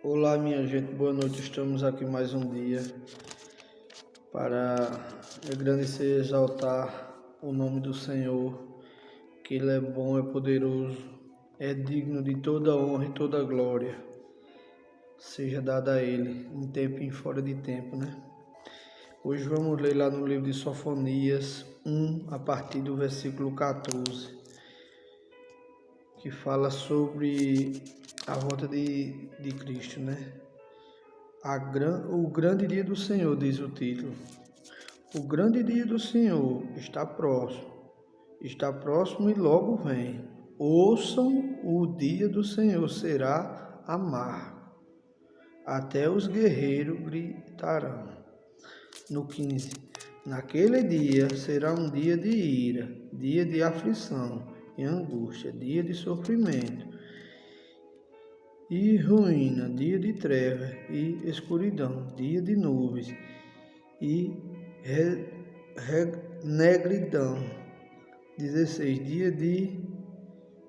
Olá, minha gente, boa noite. Estamos aqui mais um dia para engrandecer e exaltar o nome do Senhor, que Ele é bom, é poderoso, é digno de toda honra e toda glória, seja dada a Ele, em tempo e em fora de tempo, né? Hoje vamos ler lá no livro de Sofonias 1, a partir do versículo 14, que fala sobre a volta de Cristo, né? O grande dia do Senhor, diz o título. O grande dia do Senhor está próximo e logo vem. Ouçam, o dia do Senhor será amargo, até os guerreiros gritarão. No 15, naquele dia será um dia de ira, dia de aflição e angústia, dia de sofrimento e ruína, dia de treva e escuridão, dia de nuvens e negridão. 16, dia de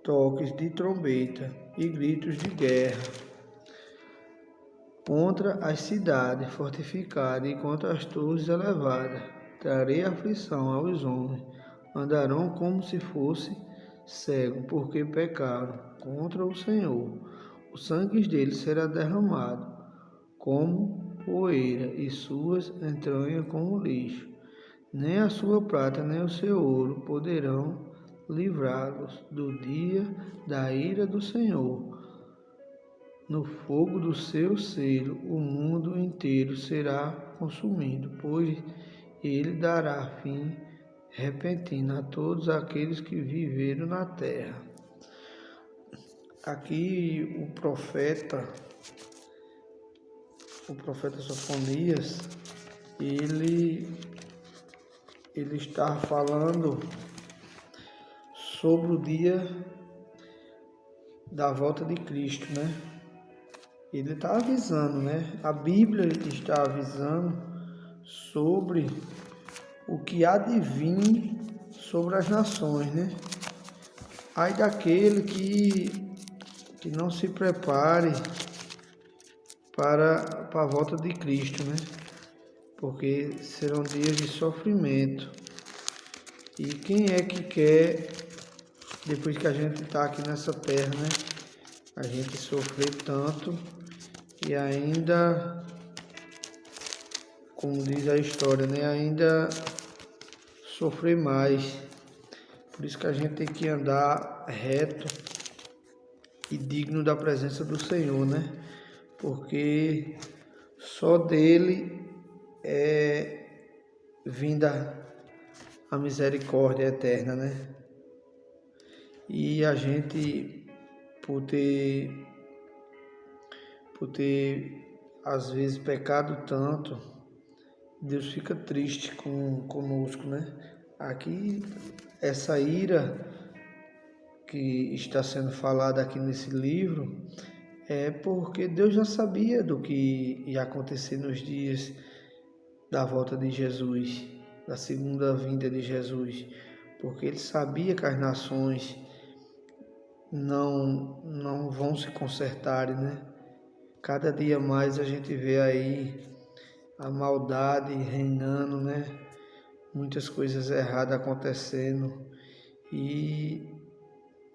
toques de trombeta e gritos de guerra contra as cidades fortificadas e contra as torres elevadas. Trarei aflição aos homens, andarão como se fosse cego, porque pecaram contra o Senhor. O sangue deles será derramado como poeira e suas entranhas como lixo. Nem a sua prata nem o seu ouro poderão livrá-los do dia da ira do Senhor. No fogo do seu selo, o mundo inteiro será consumido, pois ele dará fim repentino a todos aqueles que viveram na terra. Aqui o profeta Sofonias, ele está falando sobre o dia da volta de Cristo, né? Ele está avisando, né? A Bíblia está avisando sobre o que há de vir sobre as nações, né? Ai daquele que não se prepare para a volta de Cristo, né? Porque serão dias de sofrimento. E quem é que quer, depois que a gente está aqui nessa terra, né? A gente sofrer tanto e ainda, como diz a história, né? Ainda sofrer mais. Por isso que a gente tem que andar reto e digno da presença do Senhor, né? Porque só dele é vinda a misericórdia eterna, né? E a gente, por ter às vezes pecado tanto, Deus fica triste conosco, né? Aqui, essa ira que está sendo falada aqui nesse livro é porque Deus já sabia do que ia acontecer nos dias da volta de Jesus, da segunda vinda de Jesus, porque Ele sabia que as nações não vão se consertarem, né? Cada dia mais a gente vê aí a maldade reinando, né? Muitas coisas erradas acontecendo e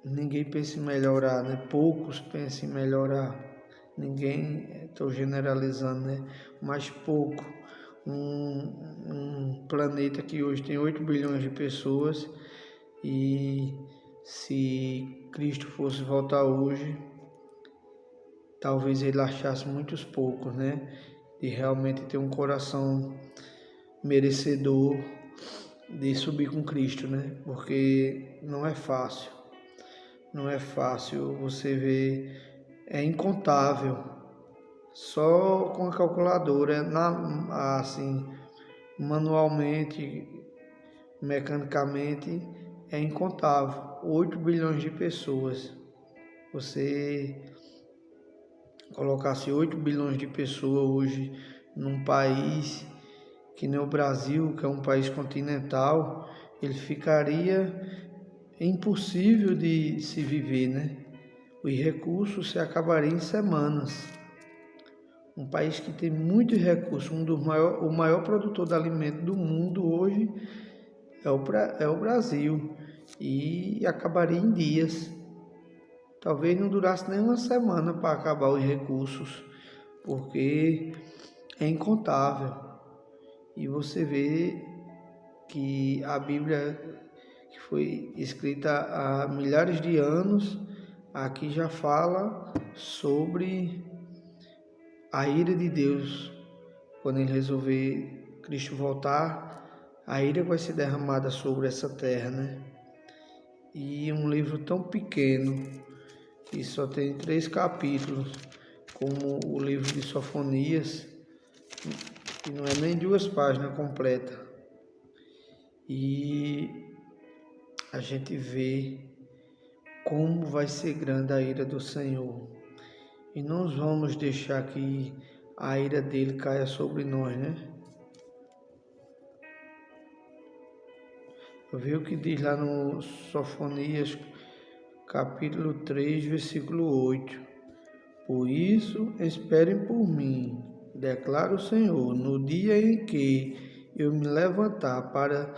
ninguém pensa em melhorar, né? Poucos pensam em melhorar. Ninguém, estou generalizando, né? Mas pouco. Um planeta que hoje tem 8 bilhões de pessoas e se Cristo fosse voltar hoje, talvez ele achasse muitos poucos, né? De realmente ter um coração merecedor de subir com Cristo, né? Porque não é fácil. Não é fácil, você vê, é incontável. Só com a calculadora, assim, manualmente, mecanicamente, é incontável. 8 bilhões de pessoas. Você colocasse 8 bilhões de pessoas hoje num país que nem o Brasil, que é um país continental, ele ficaria impossível de se viver, né? Os recursos se acabariam em semanas. um país que tem muitos recursos, o maior produtor de alimento do mundo hoje é o Brasil, e acabaria em dias. Talvez não durasse nem uma semana para acabar os recursos, porque é incontável. E você vê que a Bíblia, que foi escrita há milhares de anos, aqui já fala sobre a ira de Deus. Quando ele resolver Cristo voltar, a ira vai ser derramada sobre essa terra, né? E um livro tão pequeno, que só tem 3 capítulos, como o livro de Sofonias, que não é nem 2 páginas completas. E a gente vê como vai ser grande a ira do Senhor. E nós vamos deixar que a ira dele caia sobre nós, né? Vê o que diz lá no Sofonias, capítulo 3, versículo 8. Por isso, esperem por mim, declara o Senhor, no dia em que eu me levantar para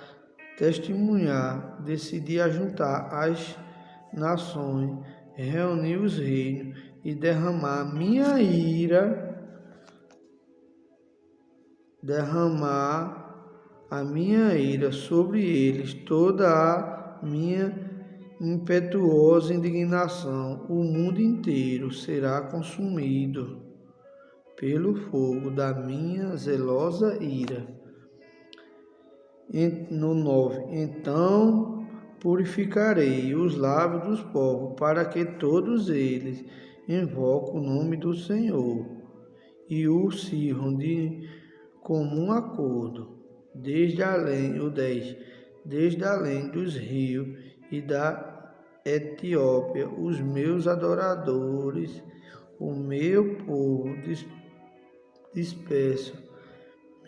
testemunhar, decidi ajuntar as nações, reunir os reinos e derramar a minha ira sobre eles, toda a minha impetuosa indignação. O mundo inteiro será consumido pelo fogo da minha zelosa ira. No 9, então purificarei os lábios dos povos, para que todos eles invoquem o nome do Senhor e o sirvam de comum acordo, desde além, o 10, desde além dos rios e da Etiópia, os meus adoradores, o meu povo disperso,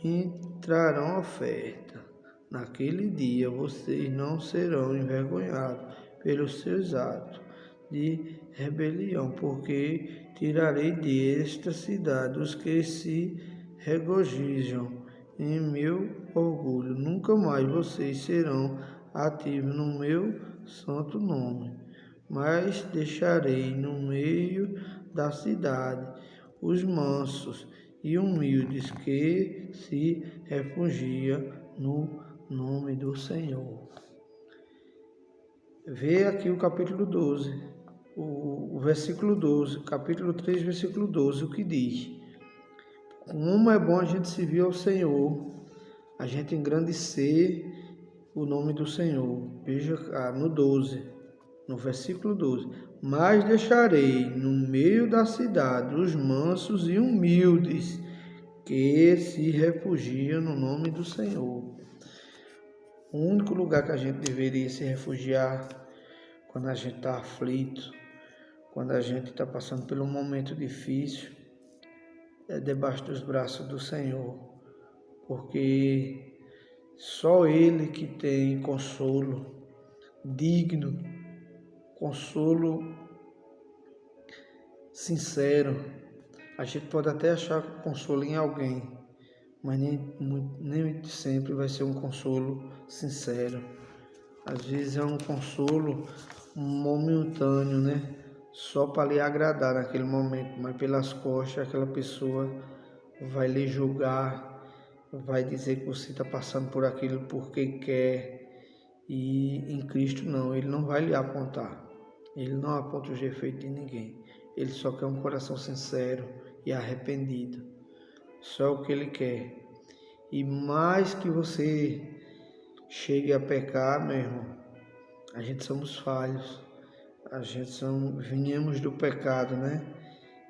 me trarão oferta. Naquele dia vocês não serão envergonhados pelos seus atos de rebelião, porque tirarei desta cidade os que se regozijam em meu orgulho. Nunca mais vocês serão ativos no meu santo nome, mas deixarei no meio da cidade os mansos e humildes que se refugiam no nome do Senhor. Vê aqui o capítulo 12, o versículo 12, capítulo 3, versículo 12, o que diz: como é bom a gente servir ao Senhor, a gente engrandecer o nome do Senhor. Veja no 12, no versículo 12: mas deixarei no meio da cidade os mansos e humildes que se refugiam no nome do Senhor. O único lugar que a gente deveria se refugiar quando a gente está aflito, quando a gente está passando por um momento difícil, é debaixo dos braços do Senhor, porque só Ele que tem consolo digno, consolo sincero. A gente pode até achar consolo em alguém, mas nem sempre vai ser um consolo sincero. Às vezes é um consolo momentâneo, né? Só para lhe agradar naquele momento, mas pelas costas aquela pessoa vai lhe julgar, vai dizer que você está passando por aquilo porque quer, e em Cristo não, Ele não vai lhe apontar, Ele não aponta os defeitos de ninguém, Ele só quer um coração sincero e arrependido, só o que Ele quer. E mais que você chegue a pecar, meu irmão, a gente somos falhos, viemos do pecado, né?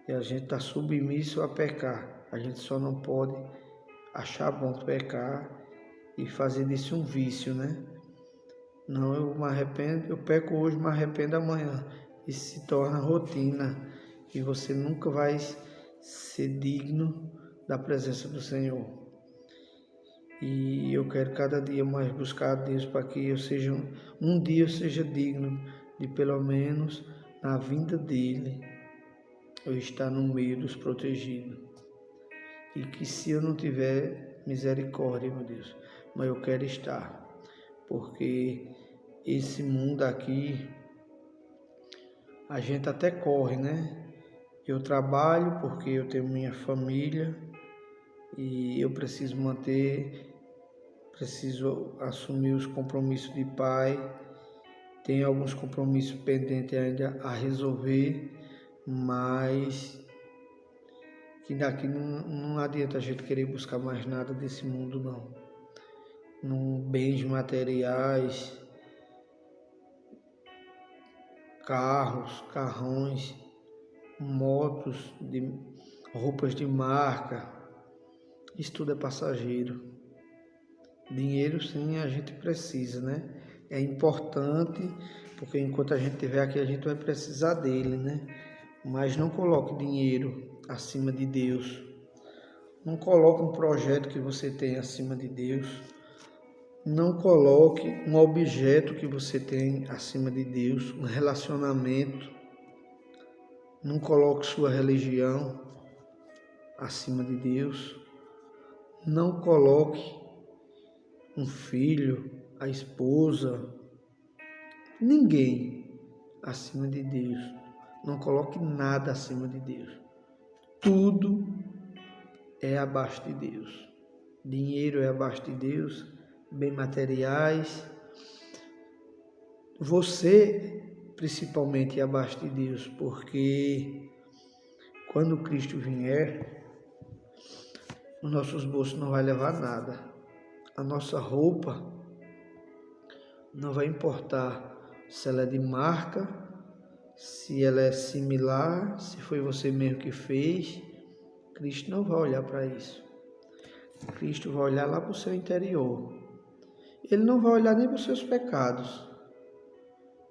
E a gente está submisso a pecar. A gente só não pode achar bom pecar e fazer disso um vício, né? Não, eu me arrependo, eu peco hoje, me arrependo amanhã. Isso se torna rotina e você nunca vai ser digno da presença do Senhor. E eu quero cada dia mais buscar a Deus para que um dia eu seja digno de, pelo menos na vinda dele, eu estar no meio dos protegidos. e que se eu não tiver misericórdia, meu Deus, mas eu quero estar, porque esse mundo aqui, a gente até corre, né? Eu trabalho porque eu tenho minha família e eu preciso assumir os compromissos de pai, tenho alguns compromissos pendentes ainda a resolver, mas que daqui não adianta a gente querer buscar mais nada desse mundo, não. Bens materiais, carros, carrões, motos, roupas de marca, isso tudo é passageiro. Dinheiro sim a gente precisa, né? É importante, porque enquanto a gente estiver aqui a gente vai precisar dele, né? Mas não coloque dinheiro acima de Deus. Não coloque um projeto que você tem acima de Deus. Não coloque um objeto que você tem acima de Deus, um relacionamento. Não coloque sua religião acima de Deus. Não coloque um filho, a esposa, ninguém acima de Deus. Não coloque nada acima de Deus. Tudo é abaixo de Deus. Dinheiro é abaixo de Deus, bens materiais. Você, principalmente, é abaixo de Deus, porque quando Cristo vier, os nossos bolsos não vai levar nada. A nossa roupa não vai importar se ela é de marca, se ela é similar, se foi você mesmo que fez. Cristo não vai olhar para isso. Cristo vai olhar lá para o seu interior. Ele não vai olhar nem para os seus pecados,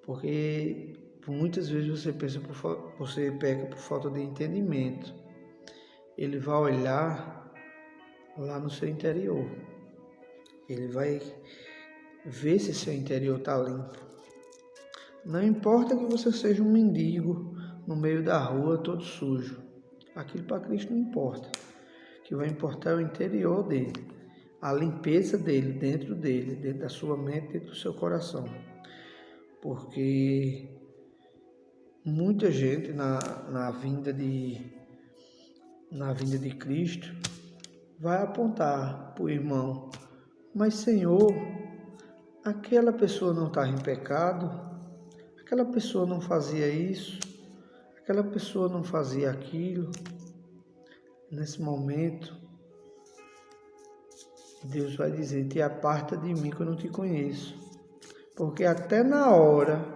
porque muitas vezes você peca por falta de entendimento. Ele vai olhar lá no seu interior. Ele vai ver se seu interior está limpo. Não importa que você seja um mendigo no meio da rua todo sujo. Aquilo para Cristo não importa. O que vai importar é o interior dele, a limpeza dele, dentro da sua mente, dentro do seu coração. Porque muita gente na vinda de Cristo vai apontar para o irmão: mas Senhor, aquela pessoa não estava em pecado, aquela pessoa não fazia isso, aquela pessoa não fazia aquilo. Nesse momento, Deus vai dizer: te aparta de mim que eu não te conheço. Porque até na hora,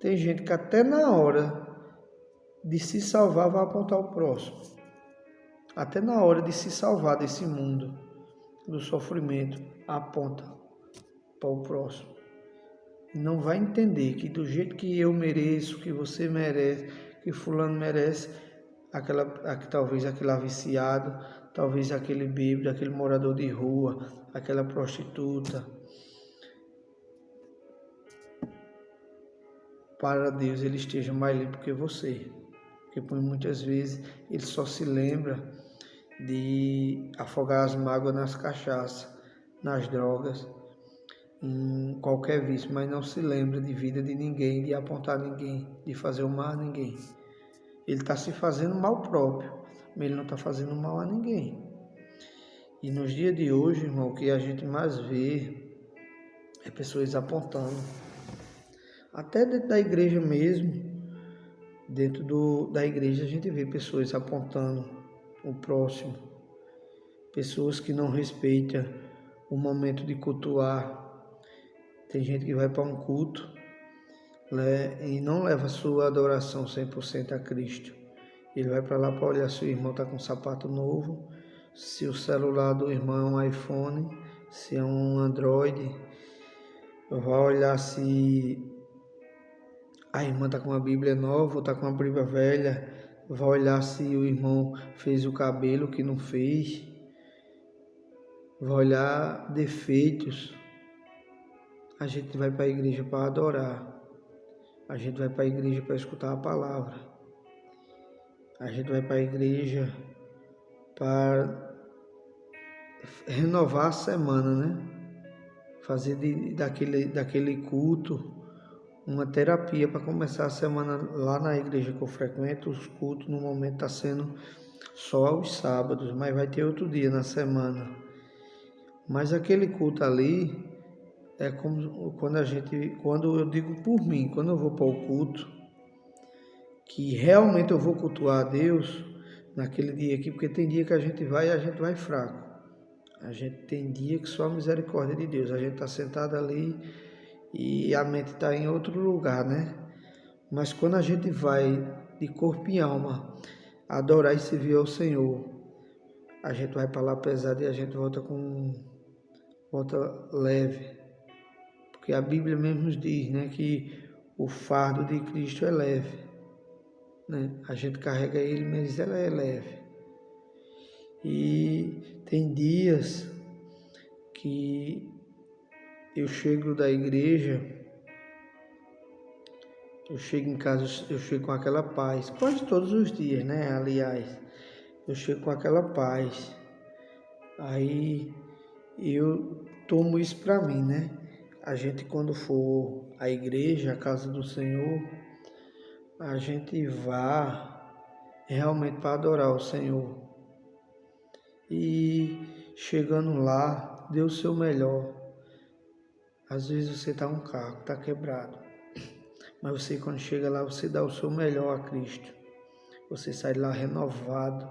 tem gente que até na hora de se salvar vai apontar o próximo. Até na hora de se salvar desse mundo, do sofrimento, aponta para o próximo. Não vai entender que do jeito que eu mereço, que você merece, que fulano merece, talvez aquele viciado, talvez aquele bêbado, aquele morador de rua, aquela prostituta. Para Deus ele esteja mais limpo que você. Porque por muitas vezes ele só se lembra de afogar as mágoas nas cachaças, nas drogas, em qualquer vício, mas não se lembra de vida de ninguém, de apontar ninguém, de fazer o mal a ninguém. Ele está se fazendo mal próprio, mas ele não está fazendo mal a ninguém. E nos dias de hoje, irmão, o que a gente mais vê é pessoas apontando. Até dentro da igreja mesmo, da igreja a gente vê pessoas apontando o próximo. Pessoas que não respeitam o momento de cultuar. Tem gente que vai para um culto, né, e não leva a sua adoração 100% a Cristo. Ele vai para lá para olhar se o irmão está com um sapato novo, se o celular do irmão é um iPhone, se é um Android. Vai olhar se a irmã está com uma Bíblia nova ou está com uma Bíblia velha. Vai olhar se o irmão fez o cabelo que não fez. Vai olhar defeitos. A gente vai para a igreja para adorar. A gente vai para a igreja para escutar a palavra. A gente vai para a igreja para renovar a semana, né? Fazer daquele culto uma terapia para começar a semana lá na igreja que eu frequento. Os cultos no momento está sendo só aos sábados, mas vai ter outro dia na semana. Mas aquele culto ali é como quando eu digo por mim, quando eu vou para o culto, que realmente eu vou cultuar a Deus naquele dia aqui, porque tem dia que a gente vai e a gente vai fraco. A gente tem dia que só a misericórdia de Deus. A gente está sentado ali e a mente está em outro lugar, né? Mas quando a gente vai de corpo e alma adorar e servir ao Senhor, a gente vai para lá pesado e a gente volta leve. Porque a Bíblia mesmo nos diz, né, que o fardo de Cristo é leve, né? A gente carrega ele, mas ela é leve. E tem dias que eu chego da igreja, eu chego em casa, eu chego com aquela paz, quase todos os dias, né? Aliás, eu chego com aquela paz. Aí eu tomo isso para mim, né? A gente, quando for à igreja, à casa do Senhor, a gente vá realmente para adorar o Senhor. E chegando lá, dê o seu melhor. Às vezes você está um carro, está quebrado. Mas você, quando chega lá, você dá o seu melhor a Cristo. Você sai de lá renovado.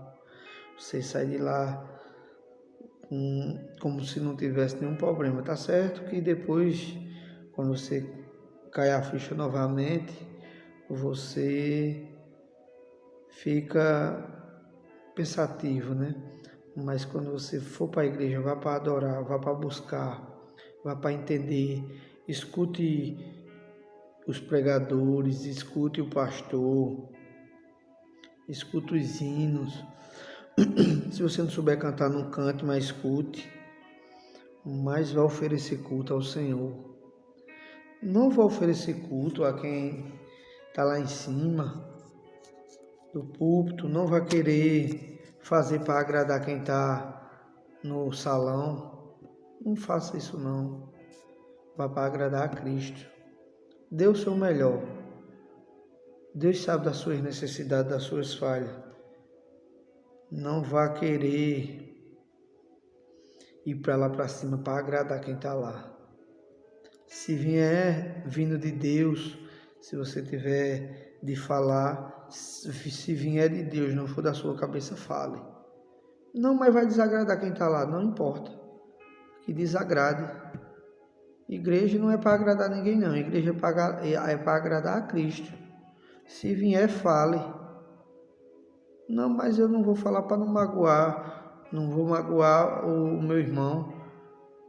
Você sai de lá como se não tivesse nenhum problema. Tá certo que depois, quando você cai a ficha novamente, você fica pensativo, né? Mas quando você for para a igreja, vá para adorar, vá para buscar, vá para entender, escute os pregadores, escute o pastor, escute os hinos. Se você não souber cantar, não cante, mas escute. Mas vá oferecer culto ao Senhor. Não vá oferecer culto a quem está lá em cima do púlpito. Não vá querer fazer para agradar quem está no salão. Não faça isso não. Vá para agradar a Cristo. Dê o seu melhor. Deus sabe das suas necessidades, das suas falhas. Não vá querer ir para lá para cima para agradar quem está lá. Se vier vindo de Deus, se você tiver de falar, se vier de Deus, não for da sua cabeça, fale. Não, mas vai desagradar quem está lá, não importa. Que desagrade. Igreja não é para agradar ninguém, não. Igreja é para agradar a Cristo. Se vier, fale. Não, mas eu não vou falar para não magoar. Não vou magoar o meu irmão.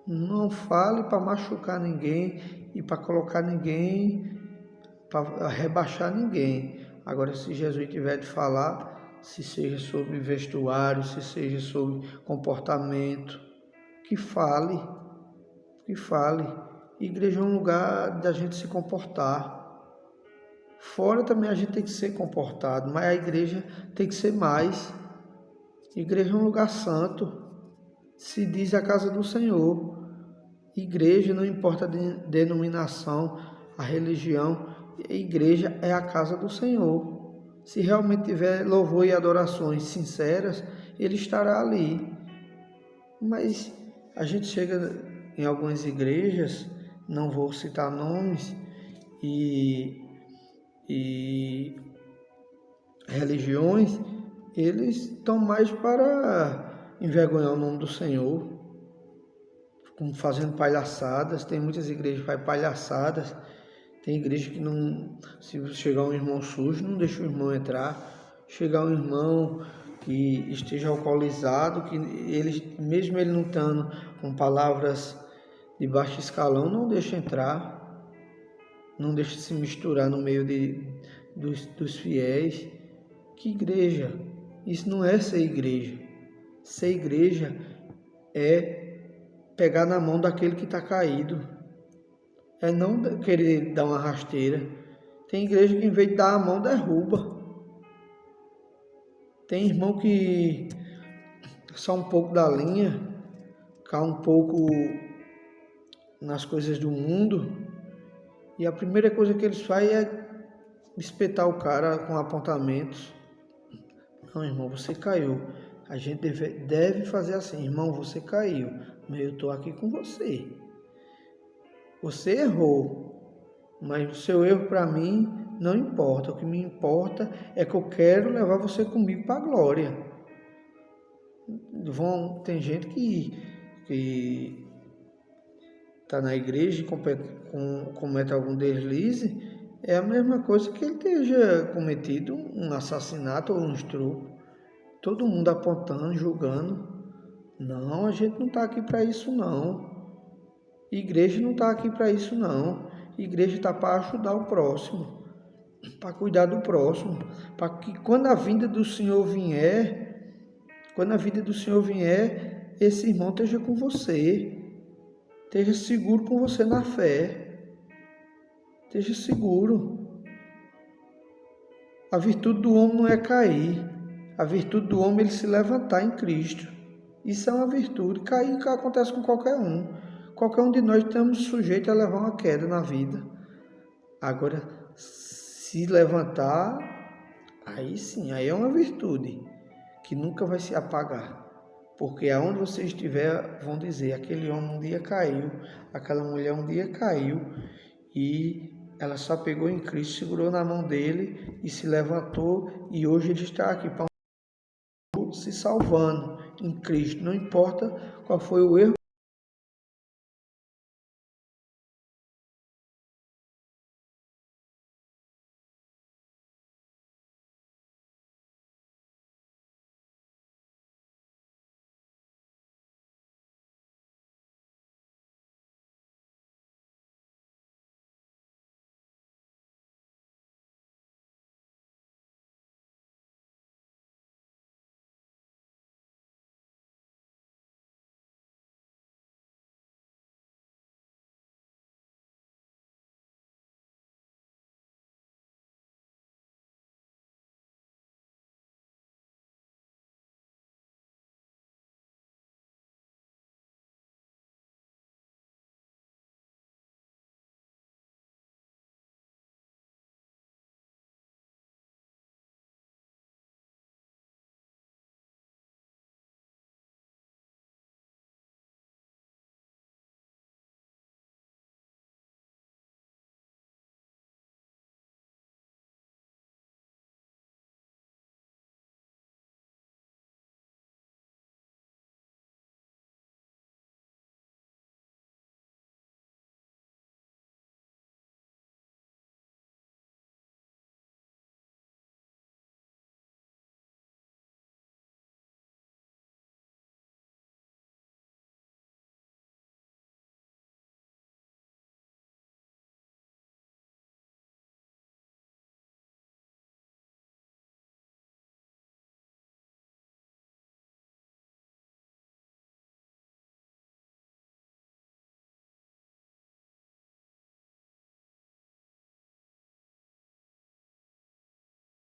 Não fale para machucar ninguém e para colocar ninguém, para rebaixar ninguém. Agora, se Jesus tiver de falar, se seja sobre vestuário, se seja sobre comportamento, que fale. Que fale. Igreja é um lugar da gente se comportar. Fora também a gente tem que ser comportado, mas a igreja tem que ser mais. Igreja é um lugar santo. Se diz a casa do Senhor. Igreja, não importa a denominação, a religião, a igreja é a casa do Senhor. Se realmente tiver louvor e adorações sinceras, Ele estará ali. Mas a gente chega em algumas igrejas, não vou citar nomes, e religiões, eles estão mais para envergonhar o nome do Senhor, fazendo palhaçadas. Tem muitas igrejas que fazem palhaçadas. Tem igreja que não, se chegar um irmão sujo, não deixa o irmão entrar. Chegar um irmão que esteja alcoolizado, que mesmo ele não estando com palavras de baixo escalão, não deixa entrar. Não deixa se misturar no meio dos fiéis. Que igreja? Isso não é ser igreja. Ser igreja é pegar na mão daquele que está caído. É não querer dar uma rasteira. Tem igreja que, em vez de dar a mão, derruba. Tem irmão que só um pouco da linha, ficar um pouco nas coisas do mundo, e a primeira coisa que eles fazem é espetar o cara com apontamentos. Não, irmão, você caiu. A gente deve fazer assim, irmão, você caiu, mas eu estou aqui com você. Você errou, mas o seu erro para mim não importa. O que me importa é que eu quero levar você comigo para a glória. Tem gente que está na igreja e comete algum deslize, é a mesma coisa que ele esteja cometido um assassinato ou um estupro. Todo mundo apontando, julgando. Não, a gente não está aqui para isso não. Igreja não está aqui para isso não. Igreja está para ajudar o próximo, para cuidar do próximo, para que quando a vinda do Senhor vier, esse irmão esteja com você. Esteja seguro com você na fé. Esteja seguro. A virtude do homem não é cair. A virtude do homem é ele se levantar em Cristo. Isso é uma virtude. Cair acontece com qualquer um. Qualquer um de nós estamos sujeitos a levar uma queda na vida. Agora, se levantar, aí sim, aí é uma virtude que nunca vai se apagar. Porque aonde você estiver, vão dizer, aquele homem um dia caiu, aquela mulher um dia caiu, e ela só pegou em Cristo, segurou na mão dele e se levantou, e hoje ele está aqui para se salvando em Cristo. Não importa qual foi o erro